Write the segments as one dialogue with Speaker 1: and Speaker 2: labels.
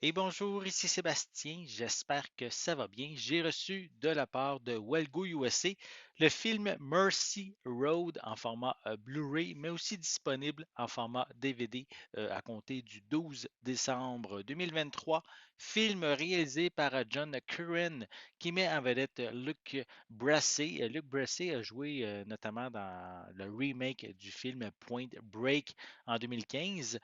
Speaker 1: Et bonjour, ici Sébastien, j'espère que ça va bien. J'ai reçu de la part de Welgo USA le film Mercy Road en format Blu-ray, mais aussi disponible en format DVD à compter du 12 décembre 2023. Film réalisé par John Curran qui met en vedette Luc Bracey. Luc Bracey a joué notamment dans le remake du film Point Break en 2015.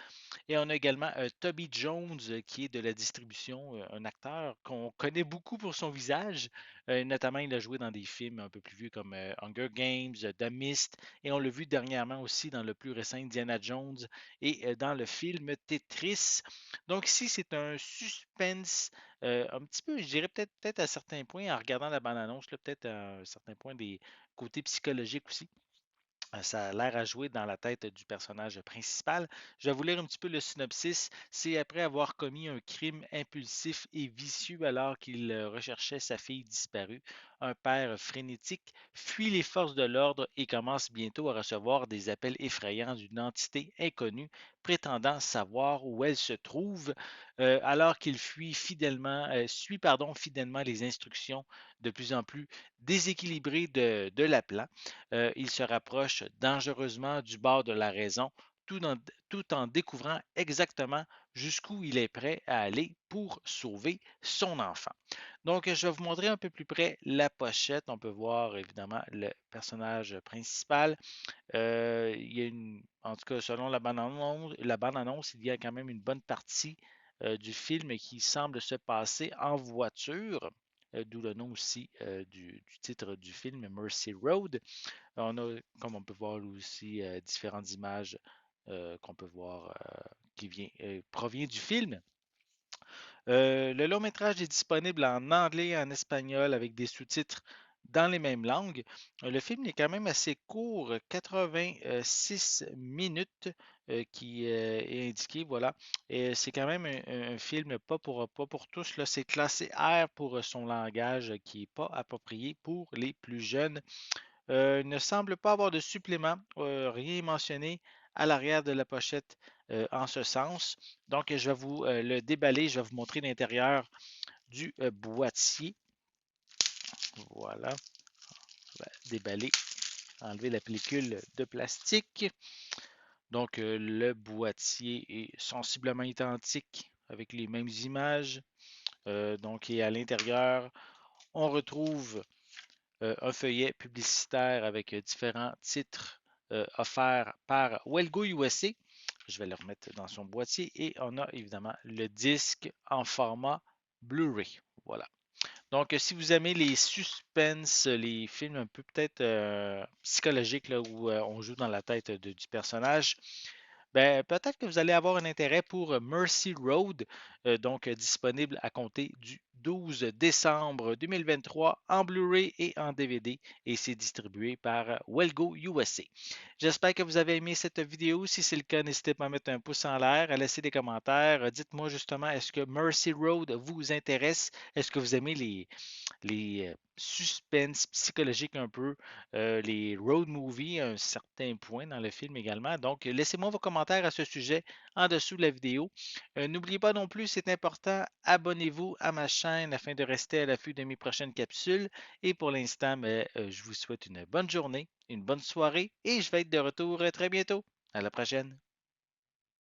Speaker 1: Et on a également Toby Jones qui est de la distribution, un acteur qu'on connaît beaucoup pour son visage. Notamment, il a joué dans des films un peu plus vieux comme Hunger Games, The Mist, et on l'a vu dernièrement aussi dans le plus récent Indiana Jones et dans le film Tetris. Donc ici, c'est un suspense un petit peu, je dirais peut-être à certains points, en regardant la bande-annonce, là, peut-être à un certain point des côtés psychologiques aussi. Ça a l'air à jouer dans la tête du personnage principal. Je vais vous lire un petit peu le synopsis. C'est après avoir commis un crime impulsif et vicieux alors qu'il recherchait sa fille disparue. Un père frénétique fuit les forces de l'ordre et commence bientôt à recevoir des appels effrayants d'une entité inconnue prétendant savoir où elle se trouve, alors qu'il suit fidèlement les instructions de plus en plus déséquilibrées de l'appelant. Il se rapproche dangereusement du bord de la raison, tout en, tout en découvrant exactement jusqu'où il est prêt à aller pour sauver son enfant. Donc, je vais vous montrer un peu plus près la pochette. On peut voir évidemment le personnage principal. En tout cas, selon la bande-annonce, il y a quand même une bonne partie du film qui semble se passer en voiture, d'où le nom aussi du titre du film, Mercy Road. On a, comme on peut voir aussi, différentes images qu'on peut voir provient du film. Le long métrage est disponible en anglais et en espagnol avec des sous-titres dans les mêmes langues. Le film est quand même assez court, 86 minutes qui est indiqué, voilà. Et c'est quand même un film pas pour tous, là. C'est classé R pour son langage qui n'est pas approprié pour les plus jeunes. Il ne semble pas avoir de supplément, rien est mentionné à l'arrière de la pochette en ce sens. Donc, je vais vous le déballer, je vais vous montrer l'intérieur du boîtier. Voilà, on va déballer, enlever la pellicule de plastique. Donc, le boîtier est sensiblement identique avec les mêmes images. Donc, et à l'intérieur, on retrouve un feuillet publicitaire avec différents titres offerts par Welgo USA. Je vais le remettre dans son boîtier et on a évidemment le disque en format Blu-ray. Voilà. Donc, si vous aimez les suspens, les films un peu peut-être psychologiques là, où on joue dans la tête du personnage, ben, peut-être que vous allez avoir un intérêt pour Mercy Road, donc disponible à compter du 12 décembre 2023 en Blu-ray et en DVD et c'est distribué par Welgo USA. J'espère que vous avez aimé cette vidéo. Si c'est le cas, n'hésitez pas à mettre un pouce en l'air, à laisser des commentaires. Dites-moi justement, est-ce que Mercy Road vous intéresse? Est-ce que vous aimez les suspens psychologiques un peu, les road movies à un certain point dans le film également. Donc, laissez-moi vos commentaires à ce sujet en dessous de la vidéo. N'oubliez pas non plus, c'est important, abonnez-vous à ma chaîne afin de rester à l'affût de mes prochaines capsules. Et pour l'instant, je vous souhaite une bonne journée, une bonne soirée et je vais être de retour très bientôt. À la prochaine.